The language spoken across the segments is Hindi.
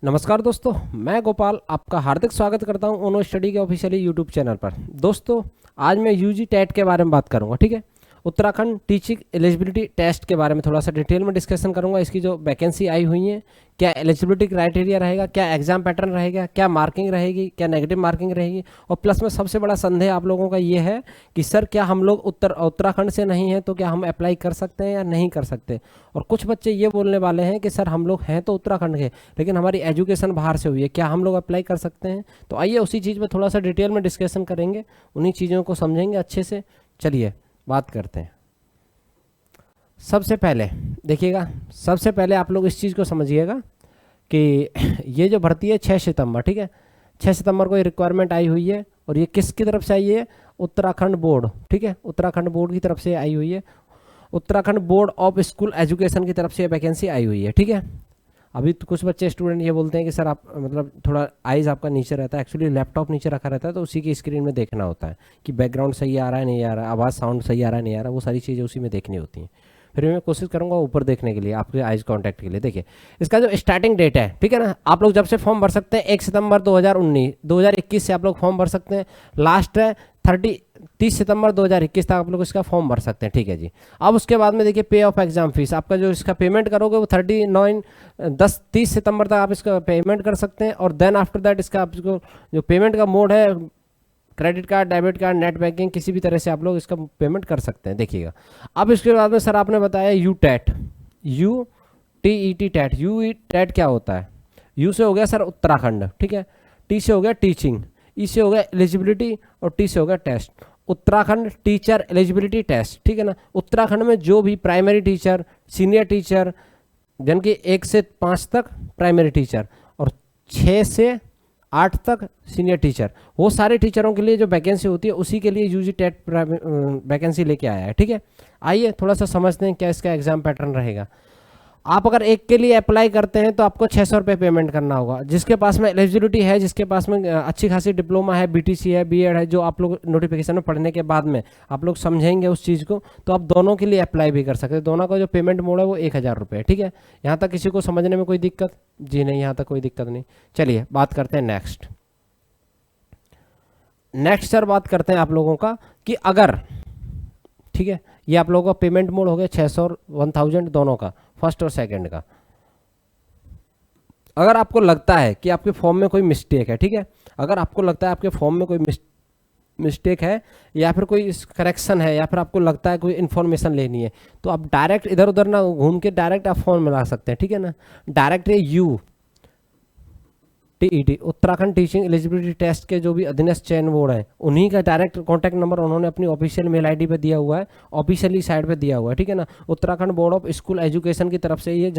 नमस्कार दोस्तों, मैं गोपाल आपका हार्दिक स्वागत करता हूं ओनो स्टडी के ऑफिशियली यूट्यूब चैनल पर। दोस्तों, आज मैं यूजी टेट के बारे में बात करूंगा। ठीक है, उत्तराखंड टीचिंग एलिजिबिलिटी टेस्ट के बारे में थोड़ा सा डिटेल में डिस्कशन करूंगा। इसकी जो वैकेंसी आई हुई है, क्या एलिजिबिलिटी क्राइटेरिया रहेगा, क्या एग्जाम पैटर्न रहेगा, क्या मार्किंग रहेगी, क्या नेगेटिव मार्किंग रहेगी। और प्लस में सबसे बड़ा संदेह आप लोगों का ये है कि सर क्या हम लोग उत्तराखंड से नहीं हैं तो क्या हम अप्लाई कर सकते हैं या नहीं कर सकते। और कुछ बच्चे ये बोलने वाले हैं कि सर हम लोग हैं तो उत्तराखंड के, लेकिन हमारी एजुकेशन बाहर से हुई है, क्या हम लोग अप्लाई कर सकते हैं। तो आइए उसी चीज़ में थोड़ा सा डिटेल में डिस्कशन करेंगे, उन्हीं चीज़ों को समझेंगे अच्छे से। चलिए बात करते हैं। सबसे पहले देखिएगा, सबसे पहले आप लोग इस चीज़ को समझिएगा कि ये जो भर्ती है 6 सितंबर, ठीक है, 6 सितंबर को ये रिक्वायरमेंट आई हुई है। और ये किसकी तरफ से आई है? उत्तराखंड बोर्ड, ठीक है, उत्तराखंड बोर्ड की तरफ से आई हुई है। Uttarakhand board of school education की तरफ से वैकेंसी आई हुई है। ठीक है, अभी तो कुछ बच्चे स्टूडेंट ये बोलते हैं कि सर आप मतलब थोड़ा आइज़ आपका नीचे रहता है, एक्चुअली लैपटॉप नीचे रखा रहता है तो उसी की स्क्रीन में देखना होता है कि बैकग्राउंड सही आ रहा है नहीं आ रहा, आवाज़ साउंड सही आ रहा है नहीं आ रहा, वो सारी चीज़ें उसी में देखनी होती हैं। फिर मैं कोशिश करूंगा ऊपर देखने के लिए, आपके आइज कांटेक्ट के लिए। देखिए इसका जो स्टार्टिंग डेट है, ठीक है ना, आप लोग जब से फॉर्म भर सकते हैं 1 सितंबर 2021 से आप लोग फॉर्म भर सकते हैं। लास्ट है 30 सितंबर 2021 तक आप लोग इसका फॉर्म भर सकते हैं। ठीक है जी। अब उसके बाद में देखिए पे ऑफ एग्जाम फीस, आपका जो इसका पेमेंट करोगे वो 30 सितंबर तक आप इसका पेमेंट कर सकते हैं। और देन आफ्टर दैट इसका आपको जो पेमेंट का मोड है, credit card, debit card, net banking, किसी भी तरह से आप लोग इसका पेमेंट कर सकते हैं। देखिएगा अब इसके बाद में सर आपने बताया U TET, U T E T TET. U TET क्या होता है? यू से हो गया सर उत्तराखंड, ठीक है, टी से हो गया टीचिंग, ई से हो गया एलिजिबिलिटी और टी से हो गया test. Uttarakhand teacher eligibility test, ठीक है ना। उत्तराखंड में जो भी प्राइमरी टीचर, सीनियर टीचर, जन की 1 से 5 तक प्राइमरी टीचर और 6 से 8 तक सीनियर टीचर, वो सारे टीचरों के लिए जो वैकेंसी होती है उसी के लिए यूजी टेट वैकेंसी लेके आया है। ठीक है, आइए थोड़ा सा समझते हैं क्या इसका एग्जाम पैटर्न रहेगा। आप अगर एक के लिए अप्लाई करते हैं तो आपको 600 रुपये पेमेंट करना होगा। जिसके पास में एलिजिबिलिटी है, जिसके पास में अच्छी खासी डिप्लोमा है, बीटीसी है, बीएड है, जो आप लोग नोटिफिकेशन में पढ़ने के बाद में आप लोग समझेंगे उस चीज़ को, तो आप दोनों के लिए अप्लाई भी कर सकते हैं। दोनों का जो पेमेंट मोड है वो 1000 रुपये। ठीक है, यहाँ तक किसी को समझने में कोई दिक्कत? जी नहीं, यहाँ तक कोई दिक्कत नहीं। चलिए बात करते हैं नेक्स्ट सर, बात करते हैं आप लोगों का कि अगर, ठीक है, ये आप लोगों का पेमेंट मोड हो गया 600 और 1000 दोनों का, फर्स्ट और सेकंड का। अगर आपको लगता है कि आपके फॉर्म में कोई मिस्टेक है, ठीक है, अगर आपको लगता है आपके फॉर्म में कोई मिस्टेक है या फिर कोई करेक्शन है या फिर आपको लगता है कोई इन्फॉर्मेशन लेनी है, तो आप डायरेक्ट इधर उधर ना घूम के डायरेक्ट आप फॉर्म में ला सकते हैं। ठीक है ना, डायरेक्ट ये U TET Uttarakhand teaching eligibility test के जो भी अधीनस्थ चयन बोर्ड है, उन्हीं का डायरेक्ट कॉन्टैक्ट नंबर उन्होंने अपनी ऑफिशियल मेल आईडी पे दिया हुआ है, ऑफिशियली साइड पे दिया हुआ है। ठीक है ना, Uttarakhand board of school education की तरफ से ये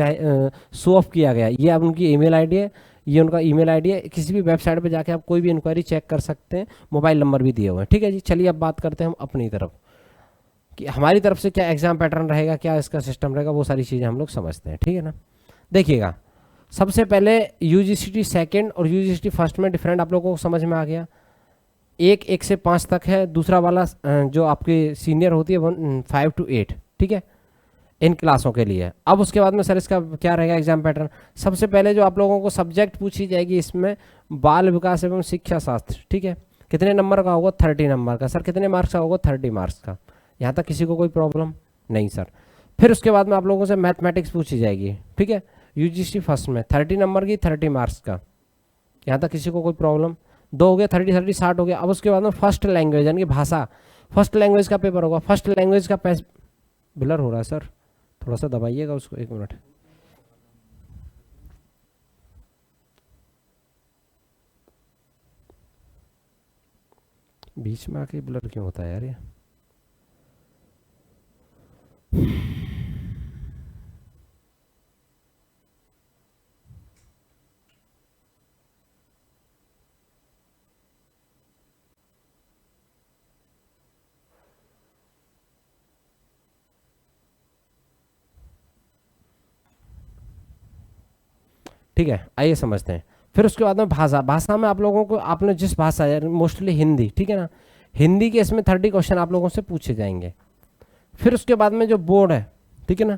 शो ऑफ किया गया है। ये अब उनकी ईमेल आईडी है, ये उनका ईमेल आईडी है। किसी भी वेबसाइट पे जाके आप कोई भी इंक्वायरी चेक कर सकते हैं, मोबाइल नंबर भी दिए हुए हैं। ठीक है जी। चलिए अब बात करते हैं हम अपनी तरफ कि हमारी तरफ से क्या एग्जाम पैटर्न रहेगा, क्या इसका सिस्टम रहेगा, वो सारी चीज़ें हम लोग समझते हैं। ठीक है ना, देखिएगा सबसे पहले यूजीसी सेकंड और यूजीसी फर्स्ट में डिफरेंट आप लोगों को समझ में आ गया। 1 से 5 तक है, दूसरा वाला जो आपकी सीनियर होती है 5 to 8, ठीक है, इन क्लासों के लिए। अब उसके बाद में सर इसका क्या रहेगा एग्जाम पैटर्न? सबसे पहले जो आप लोगों को सब्जेक्ट पूछी जाएगी इसमें बाल विकास एवं शिक्षा शास्त्र, ठीक है, कितने नंबर का होगा? 30 नंबर का। सर कितने मार्क्स का होगा? 30 मार्क्स का। यहाँ तक किसी को कोई प्रॉब्लम नहीं सर। फिर उसके बाद में आप लोगों से मैथमेटिक्स पूछी जाएगी, ठीक है, यूजीसी फर्स्ट में 30 नंबर की, 30 मार्क्स का। यहाँ तक किसी को कोई प्रॉब्लम? 2 हो गया, 30 30 60 हो गया। अब उसके बाद में फर्स्ट लैंग्वेज यानी कि भाषा, फर्स्ट लैंग्वेज का पेपर होगा। फर्स्ट लैंग्वेज का ब्लर हो रहा है सर, थोड़ा सा दबाइएगा उसको, 1 मिनट। बीच में आके ब्लर क्यों होता है यार ये? ठीक है, आइए समझते हैं। फिर उसके बाद में भाषा में आप लोगों को, आपने जिस भाषा है मोस्टली हिंदी, ठीक है ना, हिंदी के इसमें 30 क्वेश्चन आप लोगों से पूछे जाएंगे। फिर उसके बाद में जो बोर्ड है, ठीक है ना,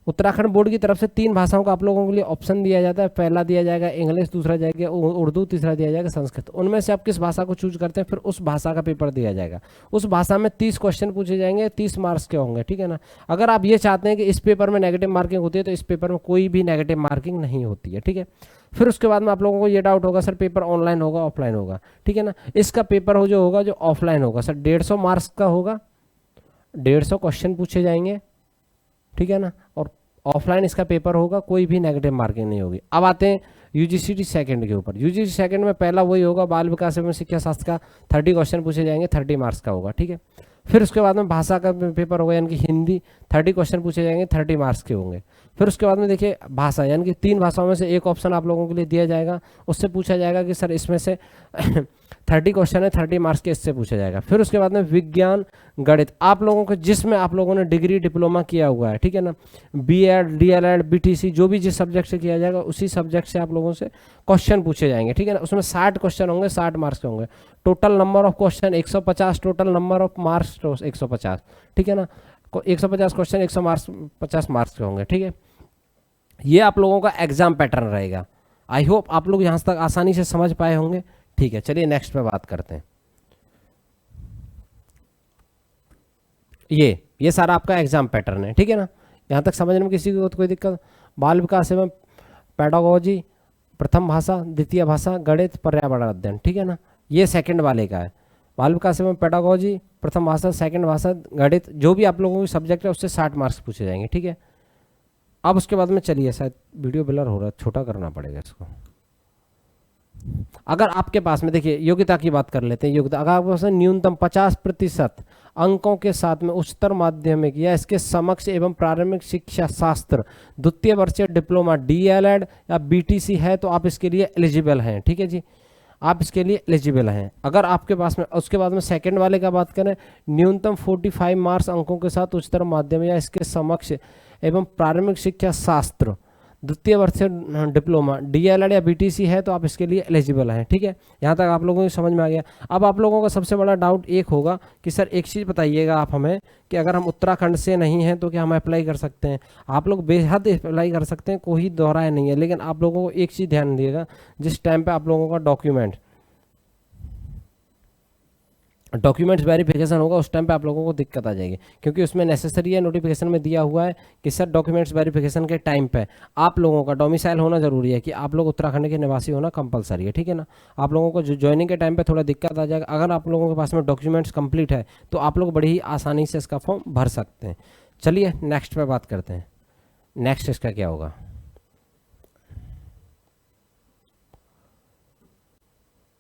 उत्तराखंड बोर्ड की तरफ से 3 भाषाओं का आप लोगों के लिए ऑप्शन दिया जाता है। पहला दिया जाएगा इंग्लिश, दूसरा जाएगा उर्दू, तीसरा दिया जाएगा संस्कृत। उनमें से आप किस भाषा को चूज करते हैं, फिर उस भाषा का पेपर दिया जाएगा। उस भाषा में 30 क्वेश्चन पूछे जाएंगे, 30 मार्क्स के होंगे, ठीक है ना। अगर आप ये चाहते हैं कि इस पेपर में नेगेटिव मार्किंग होती है तो इस पेपर में कोई भी नेगेटिव मार्किंग नहीं होती है, ठीक है। फिर उसके बाद में आप लोगों को ये डाउट होगा सर पेपर ऑनलाइन होगा ऑफलाइन होगा, ठीक है ना। इसका पेपर हो जो होगा जो ऑफलाइन होगा सर 150 मार्क्स का होगा, 150 क्वेश्चन पूछे जाएंगे, ठीक है ना। और ऑफलाइन इसका पेपर होगा, कोई भी नेगेटिव मार्किंग नहीं होगी। अब आते हैं यूजीसी सेकंड के ऊपर। यूजीसी सेकंड में पहला वही होगा बाल विकास एवं शिक्षा शास्त्र का 30 क्वेश्चन पूछे जाएंगे, 30 मार्क्स का होगा, ठीक है। फिर उसके बाद में भाषा का पेपर होगा यानी कि हिंदी, 30 क्वेश्चन पूछे जाएंगे, 30 मार्क्स के होंगे। फिर उसके बाद में देखिए भाषा यानी कि 3 भाषाओं में से एक ऑप्शन आप लोगों के लिए दिया जाएगा, उससे पूछा जाएगा कि सर इसमें से 30 क्वेश्चन है, 30 मार्क्स के इससे पूछा जाएगा। फिर उसके बाद में विज्ञान गणित आप लोगों को जिसमें आप लोगों ने डिग्री डिप्लोमा किया हुआ है, ठीक है ना, बीएड डीएलएड बीटीसी जो भी जिस सब्जेक्ट से किया जाएगा उसी सब्जेक्ट से आप लोगों से क्वेश्चन पूछे जाएंगे, ठीक है ना। उसमें 60 क्वेश्चन होंगे, 60 मार्क्स के होंगे। Total number of question 150, total number of marks 150, ठीक है ना। 150 क्वेश्चन 150 मार्क्स के होंगे, ठीक है। ये आप लोगों का एग्जाम पैटर्न रहेगा। आई होप आप लोग यहाँ तक आसानी से समझ पाए होंगे, ठीक है। चलिए नेक्स्ट पे बात करते हैं। ये सारा आपका एग्जाम पैटर्न है, ठीक है ना। यहाँ तक समझने में किसी को कोई दिक्कत? बाल विकास एवं पेडागोजी, प्रथम भाषा, द्वितीय भाषा, गणित, पर्यावरण अध्ययन, ठीक है ना। ये सेकंड वाले का है। बाल विकास एवं पेडागोजी, प्रथम भाषा, सेकंड भाषा, गणित जो भी आप लोगों की सब्जेक्ट है उससे 60 मार्क्स पूछे जाएंगे, ठीक है। अब उसके बाद में चलिए, शायद वीडियो ब्लर हो रहा है, छोटा करना पड़ेगा इसको। अगर आपके पास में देखिए योग्यता की बात कर लेते हैं। योग्यता अगर आपके पास न्यूनतम 50% अंकों के साथ में उच्चतर माध्यमिक या इसके समक्ष एवं प्रारंभिक शिक्षा शास्त्र द्वितीय वर्षीय डिप्लोमा डीएलएड या बीटीसी है तो आप इसके लिए एलिजिबल हैं, ठीक है जी, आप इसके लिए एलिजिबल हैं। अगर आपके पास में उसके बाद में सेकंड वाले का बात करें, न्यूनतम 45 मार्क्स अंकों के साथ उच्चतर माध्यमिक या इसके समक्ष एवं प्रारंभिक शिक्षा शास्त्र द्वितीय वर्ष से डिप्लोमा डीएलएड या बीटीसी है तो आप इसके लिए एलिजिबल हैं, ठीक है। यहाँ तक आप लोगों को समझ में आ गया। अब आप लोगों का सबसे बड़ा डाउट एक होगा कि सर एक चीज़ बताइएगा आप हमें कि अगर हम उत्तराखंड से नहीं हैं तो क्या हम अप्लाई कर सकते हैं? आप लोग बेहद अप्लाई कर सकते हैं, कोई दोहराया नहीं है। लेकिन आप लोगों को एक चीज़ ध्यान दिएगा, जिस टाइम पर आप लोगों का डॉक्यूमेंट्स वेरिफिकेशन होगा उस टाइम पे आप लोगों को दिक्कत आ जाएगी, क्योंकि उसमें नेसेसरी है, नोटिफिकेशन में दिया हुआ है कि सर डॉक्यूमेंट्स वेरिफिकेशन के टाइम पे आप लोगों का डोमिसाइल होना जरूरी है, कि आप लोग उत्तराखंड के निवासी होना कंपलसरी है, ठीक है ना। आप लोगों को जो ज्वाइनिंग के टाइम पे थोड़ा दिक्कत आ जाएगा। अगर आप लोगों के पास में डॉक्यूमेंट्स कंप्लीट है तो आप लोग बड़ी ही आसानी से इसका फॉर्म भर सकते हैं। चलिए नेक्स्ट पे बात करते हैं। नेक्स्ट इसका क्या होगा?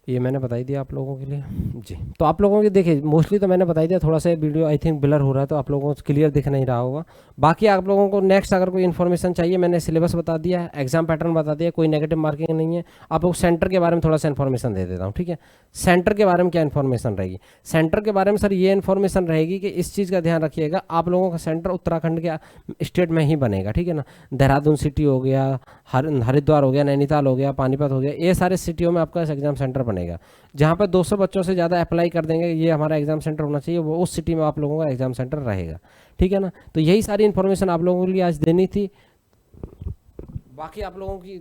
ये मैंने बताई दिया आप लोगों के लिए जी। तो आप लोगों के देखिए मोस्टली तो मैंने बताई दिया, थोड़ा सा वीडियो आई थिंक ब्लर हो रहा है तो आप लोगों को क्लियर दिख नहीं रहा होगा। बाकी आप लोगों को नेक्स्ट अगर कोई इन्फॉर्मेशन चाहिए, मैंने सिलेबस बता दिया है, एग्जाम पैटर्न बता दिया, कोई नेगेटिव मार्किंग नहीं है। आप लोग सेंटर के बारे में थोड़ा सा इन्फॉर्मेशन दे देता हूँ, ठीक है। सेंटर के बारे में क्या इन्फॉर्मेशन रहेगी? सेंटर के बारे में सर ये इन्फॉर्मेशन रहेगी कि इस चीज़ का ध्यान रखिएगा, आप लोगों का सेंटर उत्तराखंड के स्टेट में ही बनेगा, ठीक है ना। देहरादून सिटी हो गया, हरिद्वार हो गया, नैनीताल हो गया, पानीपत हो गया, ये सारे सिटियों में आपका एग्जाम सेंटर बनेगा। जहाँ पर 200 बच्चों से ज़्यादा अप्लाई कर देंगे ये हमारा एग्जाम सेंटर होना चाहिए, वो उस सिटी में आप लोगों का एग्जाम सेंटर रहेगा, ठीक है ना। तो यही सारी इन्फॉर्मेशन आप लोगों के लिए आज देनी थी। बाकी आप लोगों की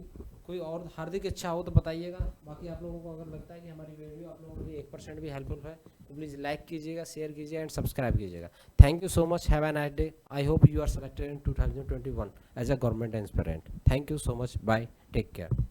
कोई और हार्दिक इच्छा हो तो बताइएगा। बाकी आप लोगों को अगर लगता है कि हमारी वीडियो आप लोगों के लिए 1% भी हेल्पफुल है तो प्लीज़ लाइक कीजिएगा, शेयर कीजिएगा एंड सब्सक्राइब कीजिएगा। Thank you so much, have a nice day. I hope you are selected in 2021 as a government aspirant. Thank you so much, bye, take care.